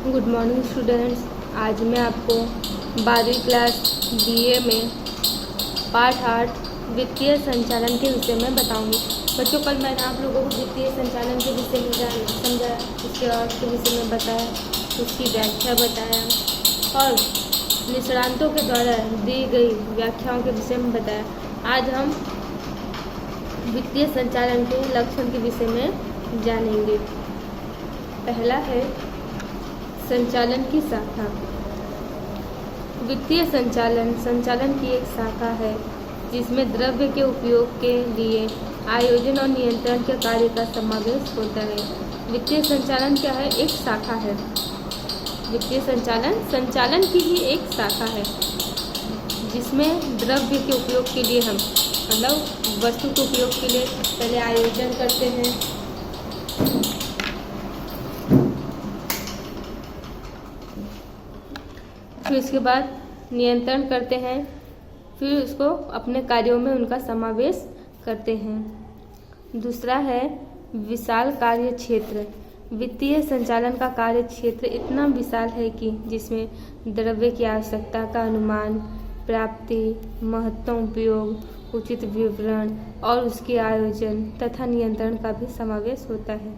Good morning students. आज मैं आपको 12वीं क्लास बीए में पाठ 8 वित्तीय संचालन के विषय में बताऊंगी। बच्चों, कल मैंने आप लोगों को वित्तीय संचालन के विषय में समझाया, उसके अर्थ के विषय में बताया, उसकी व्याख्या बताया और निष्णातों के द्वारा दी गई व्याख्याओं के विषय में बताया। आज हम वित्तीय संचालन के लक्षण के विषय में जानेंगे। पहला है संचालन की शाखा। वित्तीय संचालन संचालन की एक शाखा है जिसमें द्रव्य के उपयोग के लिए आयोजन और नियंत्रण के कार्य का समावेश होता है। वित्तीय संचालन क्या है? एक शाखा है। वित्तीय संचालन संचालन की ही एक शाखा है जिसमें द्रव्य के उपयोग के लिए हम मतलब वस्तु के उपयोग के लिए पहले आयोजन करते हैं, फिर उसके बाद नियंत्रण करते हैं, फिर उसको अपने कार्यों में उनका समावेश करते हैं। दूसरा है विशाल कार्य क्षेत्र। वित्तीय संचालन का कार्य क्षेत्र इतना विशाल है कि जिसमें द्रव्य की आवश्यकता का अनुमान, प्राप्ति, महत्तम उपयोग, उचित विवरण और उसके आयोजन तथा नियंत्रण का भी समावेश होता है।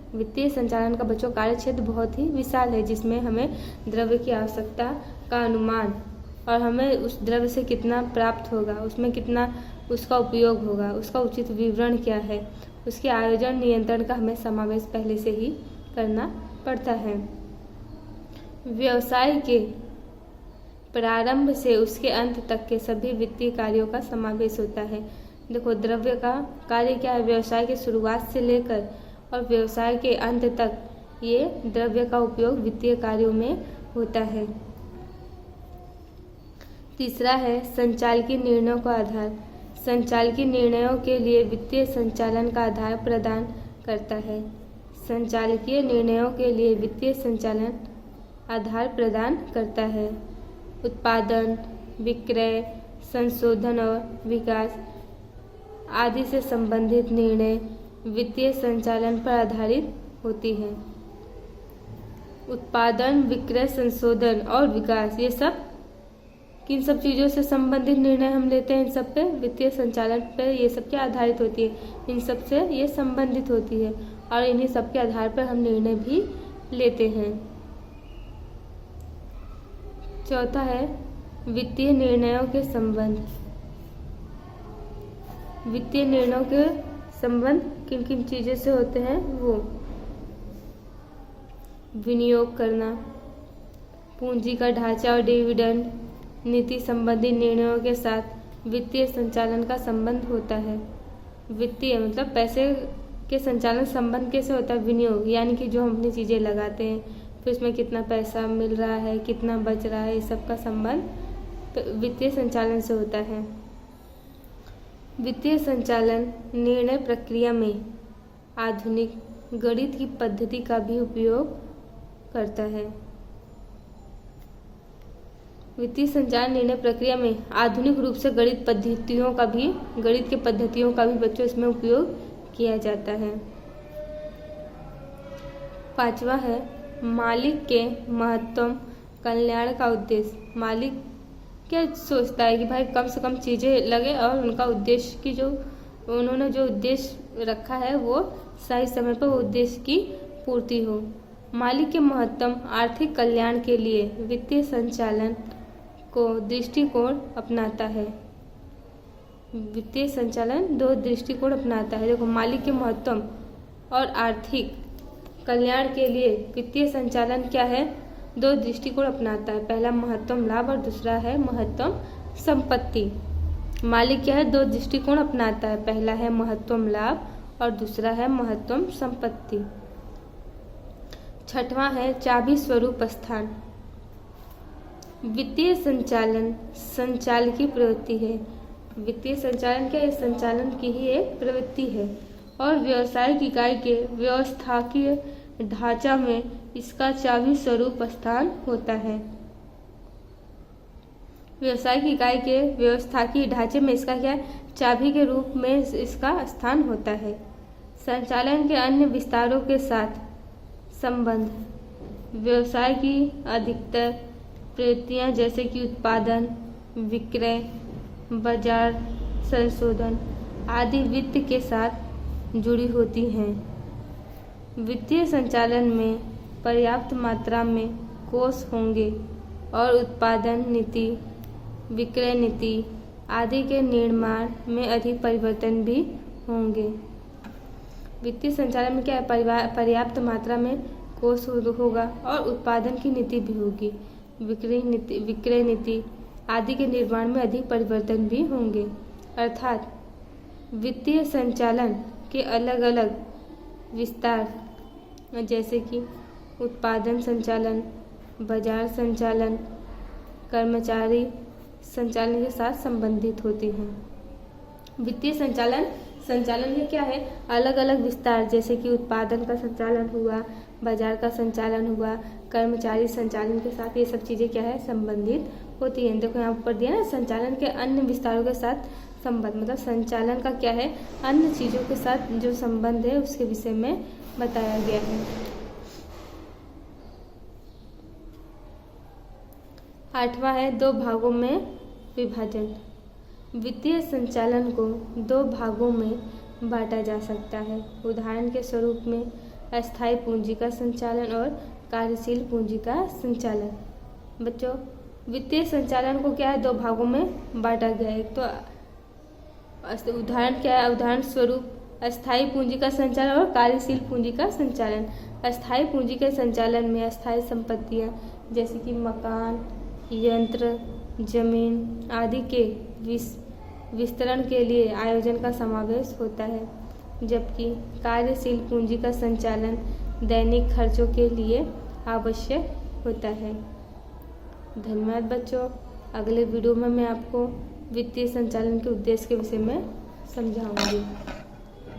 वित्तीय संचालन का बच्चों कार्य क्षेत्र बहुत ही विशाल है जिसमें हमें द्रव्य की आवश्यकता का अनुमान और हमें उस द्रव्य से कितना प्राप्त होगा, उसमें कितना उसका उपयोग होगा, उसका उचित विवरण क्या है, उसके आयोजन नियंत्रण का हमें समावेश पहले से ही करना पड़ता है। व्यवसाय के प्रारंभ से उसके अंत तक के सभी वित्तीय कार्यों का समावेश होता है। देखो, द्रव्य का कार्य क्या है? व्यवसाय की शुरुआत से लेकर और व्यवसाय के अंत तक ये द्रव्य का उपयोग वित्तीय कार्यों में होता है। तीसरा है संचालकीय निर्णयों का आधार। संचालकीय निर्णयों के लिए वित्तीय संचालन का आधार प्रदान करता है। संचालकीय निर्णयों के लिए वित्तीय संचालन आधार प्रदान करता है। उत्पादन, विक्रय, संशोधन और विकास आदि से संबंधित निर्णय वित्तीय संचालन पर आधारित होती है। उत्पादन, विक्रय, संशोधन और विकास, ये सब किन सब चीज़ों से संबंधित निर्णय हम लेते हैं? इन सब पे वित्तीय संचालन पे ये सब क्या आधारित होती है? इन सब से ये संबंधित होती है और इन्हीं सब के आधार पर हम निर्णय भी लेते हैं। चौथा है वित्तीय निर्णयों के संबंध। वित्तीय निर्णयों के संबंध किन किन चीज़ों से होते हैं? वो विनियोग करना, पूंजी का ढांचा और डिविडेंड, नीति संबंधी निर्णयों के साथ वित्तीय संचालन का संबंध होता है। वित्तीय मतलब पैसे के संचालन संबंध कैसे होता है? विनियोग यानी कि जो हम अपनी चीज़ें लगाते हैं फिर उसमें कितना पैसा मिल रहा है, कितना बच रहा है, इस सब का संबंध वित्तीय संचालन से होता है। वित्तीय संचालन निर्णय प्रक्रिया में आधुनिक गणित की पद्धति का भी उपयोग करता है। वित्तीय संचालन निर्णय प्रक्रिया में आधुनिक रूप से गणित के पद्धतियों का भी बच्चों इसमें उपयोग किया जाता है। पांचवा है मालिक के महत्तम कल्याण का उद्देश्य। मालिक क्या सोचता है कि भाई कम से कम चीज़ें लगे और उनका उद्देश्य की जो उन्होंने जो उद्देश्य रखा है वो सही समय पर उद्देश्य की पूर्ति हो। मालिक के महत्तम आर्थिक कल्याण के लिए वित्तीय संचालन को दृष्टिकोण अपनाता है। वित्तीय संचालन दो दृष्टिकोण अपनाता है। देखो, मालिक के महत्तम और आर्थिक कल्याण के लिए वित्तीय संचालन क्या है? दो दृष्टिकोण अपनाता है। पहला महत्तम लाभ और दूसरा है महत्तम संपत्ति। मालिक क्या है? दो दृष्टिकोण अपनाता है। पहला है महत्तम लाभ और दूसरा है महत्तम संपत्ति। छठवां है चाबी स्वरूप स्थान। वित्तीय संचालन संचालकीय प्रवृत्ति है। वित्तीय संचालन क्या है? संचालन की ही एक प्रवृत्ति है और व्यावसायिक इकाई के व्यवस्थाकीय ढांचा में इसका चाबी स्वरूप स्थान होता है। व्यावसायिक इकाई के व्यवस्थाकीय ढांचे में इसका क्या चाबी के रूप में इसका स्थान होता है। संचालन के अन्य विस्तारों के साथ संबंध। व्यवसाय की अधिकतर प्रवृत्तियाँ जैसे कि उत्पादन, विक्रय, बाजार संशोधन आदि वित्त के साथ जुड़ी होती हैं। वित्तीय संचालन में पर्याप्त मात्रा में कोष होंगे और उत्पादन नीति, विक्रय नीति आदि के निर्माण में अधिक परिवर्तन भी होंगे। वित्तीय संचालन में क्या है? पर्याप्त मात्रा में कोष होगा और उत्पादन की नीति भी होगी। विक्रय नीति आदि के निर्माण में अधिक परिवर्तन भी होंगे। अर्थात वित्तीय संचालन के अलग अलग विस्तार जैसे कि उत्पादन संचालन, बाजार संचालन, कर्मचारी संचालन के साथ संबंधित होती हैं। वित्तीय संचालन में क्या है? अलग अलग विस्तार जैसे कि उत्पादन का संचालन हुआ, बाजार का संचालन हुआ, कर्मचारी संचालन के साथ ये सब चीज़ें क्या है? संबंधित होती हैं। देखो यहाँ ऊपर दिया ना, संचालन के अन्य विस्तारों के साथ संबंध, मतलब संचालन का क्या है? अन्य चीज़ों के साथ जो संबंध है उसके विषय में बताया गया है। 8वां है दो भागों में विभाजन। वित्तीय संचालन को दो भागों में बांटा जा सकता है। उदाहरण के स्वरूप में अस्थायी पूंजी का संचालन और कार्यशील पूंजी का संचालन। बच्चों, वित्तीय संचालन को क्या है? दो भागों में बांटा गया है। तो उदाहरण क्या है? उदाहरण स्वरूप अस्थायी पूंजी का संचालन और कार्यशील पूंजी का संचालन। अस्थायी पूंजी के संचालन में अस्थायी संपत्तियां जैसे कि मकान, यंत्र, जमीन आदि के विस्तरण के लिए आयोजन का समावेश होता है, जबकि कार्यशील पूंजी का संचालन दैनिक खर्चों के लिए आवश्यक होता है। धन्यवाद बच्चों। अगले वीडियो में मैं आपको वित्तीय संचालन के उद्देश्य के विषय में समझाऊंगी।